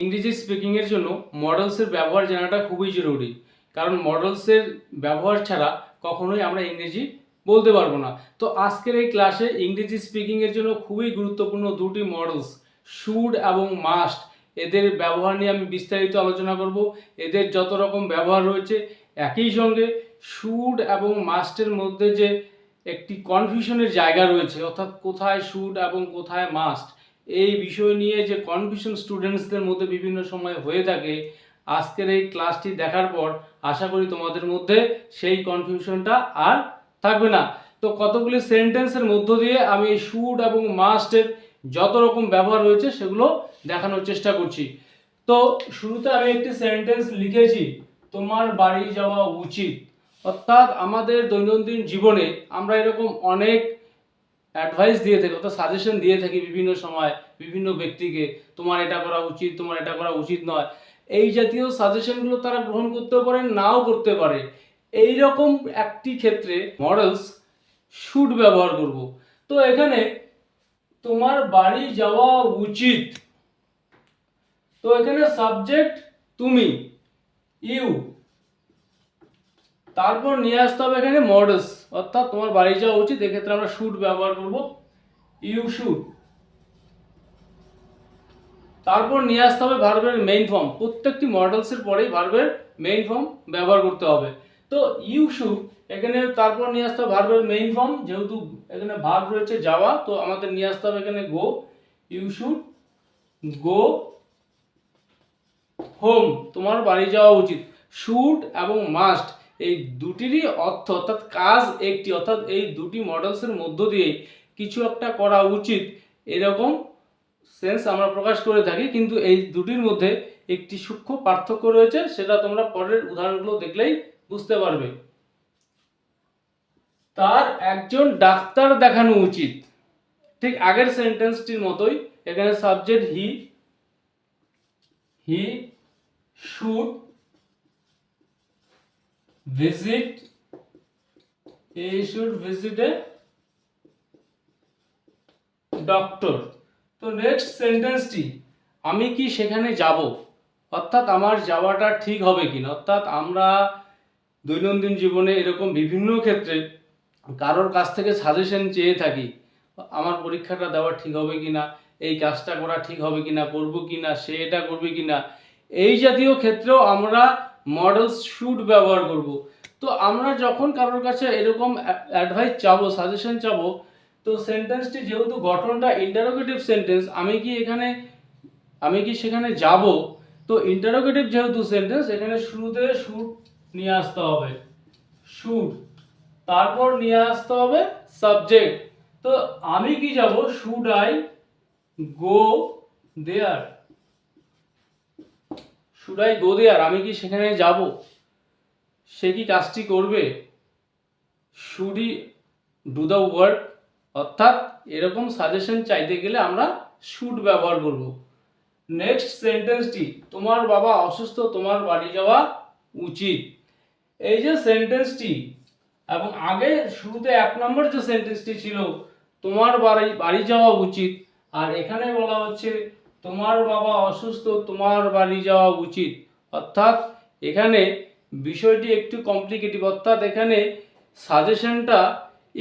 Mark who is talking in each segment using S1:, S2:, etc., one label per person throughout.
S1: ইংরেজি স্পিকিংয়ের জন্য মডেলসের ব্যবহার জানাটা খুবই জরুরি, কারণ মডেলসের ব্যবহার ছাড়া কখনোই আমরা ইংরেজি বলতে পারবো না। তো আজকের এই ক্লাসে ইংরেজি স্পিকিংয়ের জন্য খুবই গুরুত্বপূর্ণ দুটি মডেলস শুড এবং মাস্ট, এদের ব্যবহার নিয়ে আমি বিস্তারিত আলোচনা করব। এদের যত রকম ব্যবহার রয়েছে, একই সঙ্গে শুড এবং মাস্টের মধ্যে যে একটি কনফিউশনের জায়গা রয়েছে, অর্থাৎ কোথায় শুড এবং কোথায় মাস্ট, এই বিষয় নিয়ে যে কনফিউশন স্টুডেন্টসদের মধ্যে বিভিন্ন সময় হয়ে থাকে, আজকের এই ক্লাসটি দেখার পর আশা করি তোমাদের মধ্যে সেই কনফিউশনটা আর থাকবে না। তো কতগুলি সেন্টেন্সের মধ্য দিয়ে আমি এই শুড এবং মাস্টের যত রকম ব্যবহার রয়েছে সেগুলো দেখানোর চেষ্টা করছি। তো শুরুতে আমি একটি সেন্টেন্স লিখেছি, তোমার বাড়ি যাওয়া উচিত। অর্থাৎ আমাদের দৈনন্দিন জীবনে আমরা এরকম অনেক অ্যাডভাইস দিয়ে থাকি, অর্থাৎ সাজেশন দিয়ে থাকি বিভিন্ন সময় বিভিন্ন ব্যক্তিকে, তোমার এটা করা উচিত, তোমার এটা করা উচিত নয়। এই জাতীয় সাজেশনগুলো তারা গ্রহণ করতেও পারে, নাও করতে পারে। এই রকম একটি ক্ষেত্রে মডেলস শুড ব্যবহার করব। তো এখানে তোমার বাড়ি যাওয়া উচিত, তো এখানে সাবজেক্ট তুমি, ইউ, তারপর নিয়ে আসতে হবে এখানে মডেলস, অর্থাৎ তোমার বাড়ি যাওয়া উচিত, এক্ষেত্রে আমরা শুড ব্যবহার করব, ইউ শুড। তারপর নিয়ে আসতে হবে ভার্বের মেইন ফর্ম, প্রত্যেকটি মডেলসের পরেই ভার্বের মেইন ফর্ম ব্যবহার করতে হবে। তো ইউ শুড, এখানে তারপর নিয়ে আসতে হবে ভার্বের মেইন ফর্ম, যেহেতু এখানে ভার্ব রয়েছে যাওয়া, তো আমাদের নিয়ে আসতে হবে এখানে গো, ইউ শুড গো হোম, তোমার বাড়ি যাওয়া উচিত। শুড এবং মাস্ট এই দুটিরই অর্থ অর্থাৎ কাজ একটি, অর্থাৎ এই দুটি মডেলসের মধ্য দিয়ে কিছু একটা করা উচিত, এরকম সেন্স আমরা প্রকাশ করে থাকি। কিন্তু এই দুটির মধ্যে একটি সূক্ষ্ম পার্থক্য রয়েছে, সেটা তোমরা পরের উদাহরণগুলো দেখলেই বুঝতে পারবে। তার একজন ডাক্তার দেখানো উচিত, ঠিক আগের সেন্টেন্সটির মতোই। এখানে subject he, he should visit, he should visit a doctor. তো নেক্সট সেন্টেন্সটি, আমি কি সেখানে যাব, অর্থাৎ আমার যাওয়াটা ঠিক হবে কিনা। অর্থাৎ আমরা দৈনন্দিন জীবনে এরকম বিভিন্ন ক্ষেত্রে কারোর কাছ থেকে সাজেশন চেয়ে থাকি, আমার পরীক্ষাটা দেওয়া ঠিক হবে কিনা, এই কাজটা করা ঠিক হবে কিনা, করব কিনা, সে এটা করবে কিনা, এই জাতীয় ক্ষেত্রেও আমরা মডেলস শুড ব্যবহার করব। তো আমরা যখন কারোর কাছে এরকম অ্যাডভাইস চাবো, সাজেশন চাবো, তো সেন্টেন্সটি যেহেতু গঠনটা ইন্টারোগেটিভ সেন্টেন্স, আমি কি সেখানে যাব, তো ইন্টারোগেটিভ যেহেতু সেন্টেন্স, এখানে শুরুতে শুড নিয়ে আসতে হবে, শুড, তারপর নিয়ে আসতে হবে সাবজেক্ট। তো আমি কি যাব, should I go there, should I go there, আমি কি সেখানে যাব, সে কি কাজটি করবে, should he do the work. অর্থাৎ এরকম সাজেশন চাইতে গেলে আমরা শুড ব্যবহার করব। নেক্সট সেন্টেন্সটি, তোমার বাবা অসুস্থ, তোমার বাড়ি যাওয়া উচিত। এই যে সেন্টেন্সটি, এবং আগে শুরুতে এক নম্বর যে সেন্টেন্সটি ছিল তোমার বাড়ি যাওয়া উচিত, আর এখানে বলা হচ্ছে তোমার বাবা অসুস্থ, তোমার বাড়ি যাওয়া উচিত। অর্থাৎ এখানে বিষয়টি একটু কমপ্লিকেটিভ, অর্থাৎ এখানে সাজেশনটা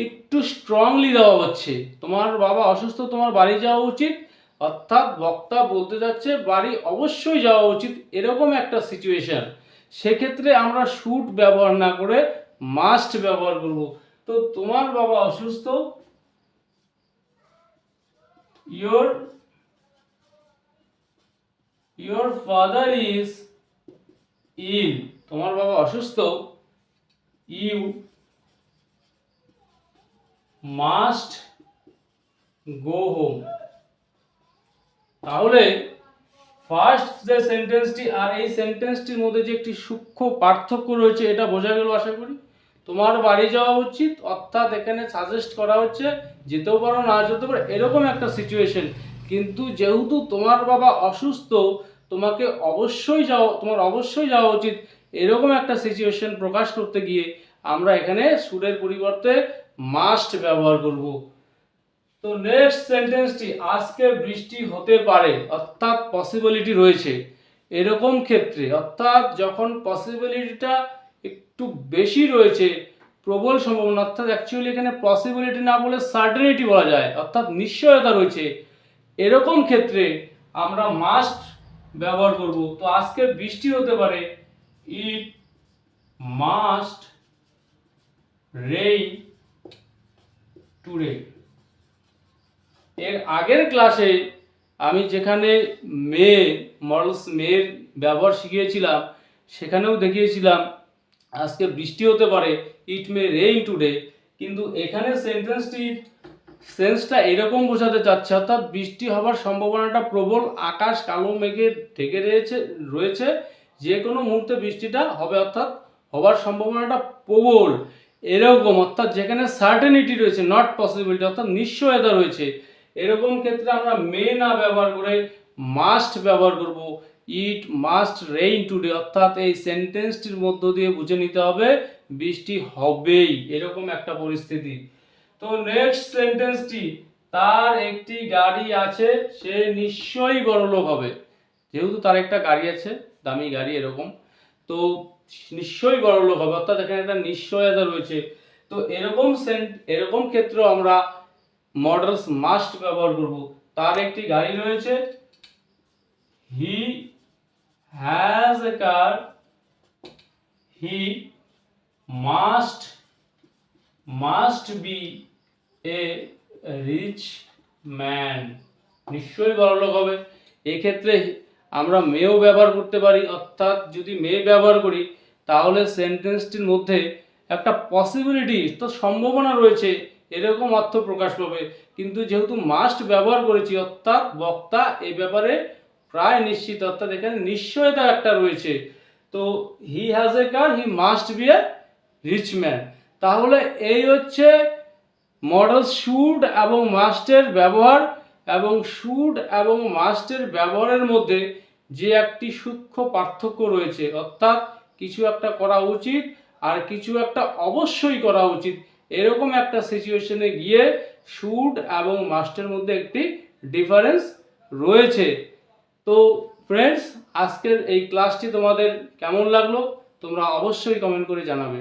S1: একটু স্ট্রংলি দেওয়া হচ্ছে, তোমার বাবা অসুস্থ, তোমার বাড়ি যাওয়া উচিত। অর্থাৎ বক্তা বলতে যাচ্ছে বাড়ি অবশ্যই যাওয়া উচিত, এরকম একটা সিচুয়েশন। সেক্ষেত্রে আমরা শুড ব্যবহার না করে মাস্ট ব্যবহার করব। তো তোমার বাবা অসুস্থ, your father is ill, তোমার বাবা অসুস্থ, you must go home। তাহলে ফার্স্ট যে সেন্টেন্সটি আর এই সেন্টেন্সটির মধ্যে যে একটি সূক্ষ্ম পার্থক্য রয়েছে, এটা বোঝা গেল আশা করি। তোমার বাড়ি যাওয়া উচিত, অর্থাৎ এখানে সাজেস্ট করা হচ্ছে যেতেও পারো না যেতে পারো, এরকম একটা সিচুয়েশন। কিন্তু যেহেতু তোমার বাবা অসুস্থ, তোমার অবশ্যই যাওয়া উচিত, এরকম একটা সিচুয়েশন প্রকাশ করতে গিয়ে আমরা এখানে শুডের পরিবর্তে মাস্ট ব্যবহার করব। তো নেক্সট সেন্টেন্সটি আজকে বৃষ্টি হতে পারে, অর্থাৎ পসিবিলিটি রয়েছে এরকম ক্ষেত্রে, অর্থাৎ যখন পসিবিলিটিটা একটু বেশি রয়েছে, প্রবল সম্ভাবনা, অর্থাৎ অ্যাকচুয়ালি এখানে পসিবিলিটি না বলে সার্টেনিটি বলা যায়, অর্থাৎ নিশ্চয়তা রয়েছে, এরকম ক্ষেত্রে আমরা মাস্ট ব্যবহার করব। তো আজকে বৃষ্টি হতে পারে, ইট মাস্ট রেইন টুডে। এর আগের ক্লাসে আমি যেখানে মে মডেলস মের ব্যবহার শিখিয়েছিলাম, সেখানেও দেখিয়েছিলাম আজকে বৃষ্টি হতে পারে, ইট মে রেইন টুডে। কিন্তু এখানে সেন্সটা এরকম বোঝাতে চাচ্ছে, অর্থাৎ বৃষ্টি হবার সম্ভাবনাটা প্রবল, আকাশ কালো মেঘে ঢেকে রয়েছে, যে কোনো মুহূর্তে বৃষ্টিটা হবে, অর্থাৎ হবার সম্ভাবনাটা প্রবল এরকম, অর্থাৎ যেখানে সার্টেনিটি রয়েছে, নট পসিবিলিটি, অর্থাৎ নিশ্চয়তা রয়েছে, এরকম ক্ষেত্রে আমরা মে না ব্যবহার করে মাস্ট ব্যবহার করব, ইট মাস্ট রেইন টুডে, অর্থাৎ এই সেন্টেন্সটির মধ্য দিয়ে বুঝে নিতে হবে বৃষ্টি হবেই, এরকম একটা পরিস্থিতি। তো নেক্সট সেন্টেন্সটি, তার একটি গাড়ি আছে, সে নিশ্চয়ই বড়লোক হবে। যেহেতু তার একটা গাড়ি আছে, দামি গাড়ি এরকম, তো নিশ্চয়ই বড়লোক হবে, অর্থাৎ এখানে একটা নিশ্চয়তা রয়েছে। তো এরকম ক্ষেত্রে আমরা মডেলস মাস্ট ব্যবহার করব। তার একটি গাড়ি রয়েছে, he has a car, he must be a rich man, নিশ্চয়ই বড়লোক হবে। এক্ষেত্রে আমরা মেও ব্যবহার করতে পারি, অর্থাৎ যদি মে ব্যবহার করি তাহলে সেন্টেন্সটির মধ্যে একটা পসিবিলিটি, তো সম্ভাবনা রয়েছে, এরকম অর্থ প্রকাশ পাবে। কিন্তু যেহেতু মাস্ট ব্যবহার করেছি, অর্থাৎ বক্তা এই ব্যাপারে প্রায় নিশ্চিত, অর্থাৎ এখানে নিশ্চয়তা একটা রয়েছে। তো he has a car, he must be a rich man. তাহলে এই হচ্ছে মডেল শুড এবং মাস্টের ব্যবহার, এবং শুড এবং মাস্টের ব্যবহারের মধ্যে যে একটি সূক্ষ্ম পার্থক্য রয়েছে, অর্থাৎ কিছু একটা করা উচিত আর কিছু একটা অবশ্যই করা উচিত, এরকম একটা সিচুয়েশনে গিয়ে শুড এবং মাস্টের মধ্যে একটি ডিফারেন্স রয়েছে। তো ফ্রেন্ডস, আজকের এই ক্লাসটি তোমাদের কেমন লাগলো তোমরা অবশ্যই কমেন্ট করে জানাবে।